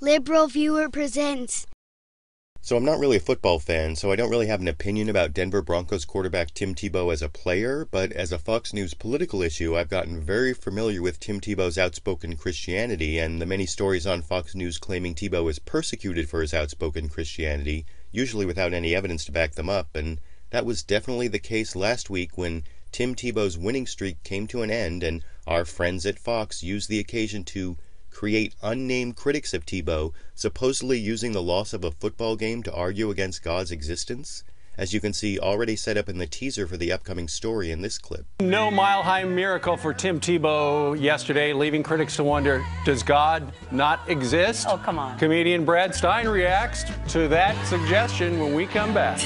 Liberal Viewer presents. So I'm not really a football fan, so I don't really have an opinion about Denver Broncos quarterback Tim Tebow as a player, but as a Fox News political issue, I've gotten very familiar with Tim Tebow's outspoken Christianity and the many stories on Fox News claiming Tebow is persecuted for his outspoken Christianity, usually without any evidence to back them up, and that was definitely the case last week when Tim Tebow's winning streak came to an end and our friends at Fox used the occasion to create unnamed critics of Tebow, supposedly using the loss of a football game to argue against God's existence, as you can see already set up in the teaser for the upcoming story in this clip. No mile-high miracle for Tim Tebow yesterday, leaving critics to wonder, does God not exist? Oh, come on. Comedian Brad Stein reacts to that suggestion when we come back.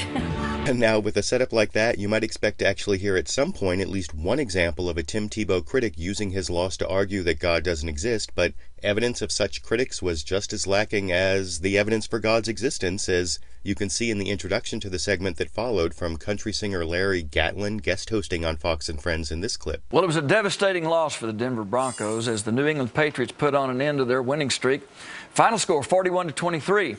And now, with a setup like that, you might expect to actually hear at some point at least one example of a Tim Tebow critic using his loss to argue that God doesn't exist, but evidence of such critics was just as lacking as the evidence for God's existence, as you can see in the introduction to the segment that followed from country singer Larry Gatlin guest hosting on Fox and Friends in this clip. Well, it was a devastating loss for the Denver Broncos as the New England Patriots put on an end to their winning streak. Final score 41-23.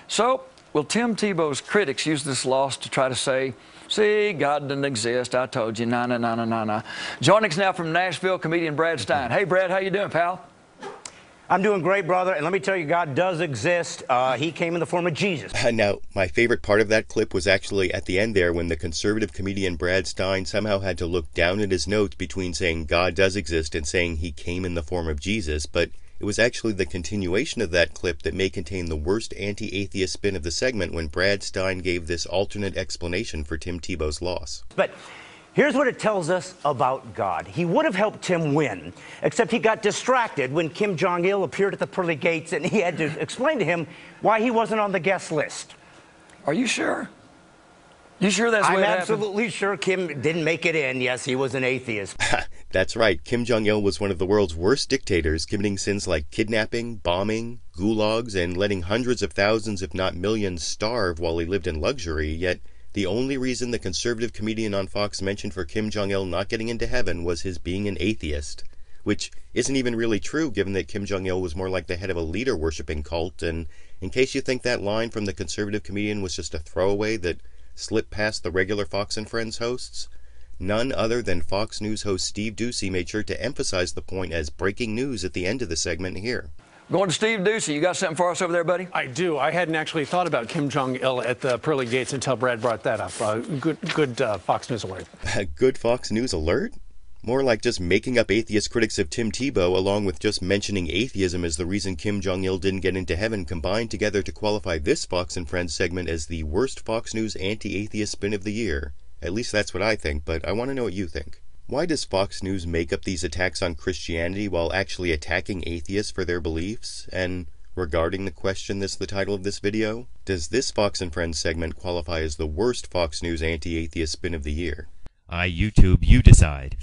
So, will Tim Tebow's critics use this loss to try to say, see, God doesn't exist, I told you, na. Joining us now from Nashville, comedian Brad Stein. Hey, Brad, how you doing, pal? I'm doing great, brother, and let me tell you, God does exist. He came in the form of Jesus. Now, my favorite part of that clip was actually at the end there when the conservative comedian Brad Stein somehow had to look down at his notes between saying God does exist and saying he came in the form of Jesus, but it was actually the continuation of that clip that may contain the worst anti-atheist spin of the segment when Brad Stein gave this alternate explanation for Tim Tebow's loss. But here's what it tells us about God. He would have helped Tim win, except he got distracted when Kim Jong-il appeared at the pearly gates and he had to explain to him why he wasn't on the guest list. Are you sure? You sure that's what I'm happened? absolutely sure Kim didn't make it in. Yes, he was an atheist. That's right. Kim Jong-il was one of the world's worst dictators, committing sins like kidnapping, bombing, gulags, and letting hundreds of thousands, if not millions, starve while he lived in luxury, yet the only reason the conservative comedian on Fox mentioned for Kim Jong-il not getting into heaven was his being an atheist, which isn't even really true given that Kim Jong-il was more like the head of a leader-worshipping cult, and in case you think that line from the conservative comedian was just a throwaway that slipped past the regular Fox and Friends hosts, none other than Fox News host Steve Doocy made sure to emphasize the point as breaking news at the end of the segment here. Going to Steve Doocy. You got something for us over there, buddy? I do. I hadn't actually thought about Kim Jong-il at the pearly gates until Brad brought that up. Good Fox News alert. Good Fox News alert? More like just making up atheist critics of Tim Tebow along with just mentioning atheism as the reason Kim Jong-il didn't get into heaven combined together to qualify this Fox and Friends segment as the worst Fox News anti-atheist spin of the year. At least that's what I think, but I want to know what you think. Why does Fox News make up these attacks on Christianity while actually attacking atheists for their beliefs? And regarding the question that's the title of this video, does this Fox and Friends segment qualify as the worst Fox News anti-atheist spin of the year? YouTube, you decide.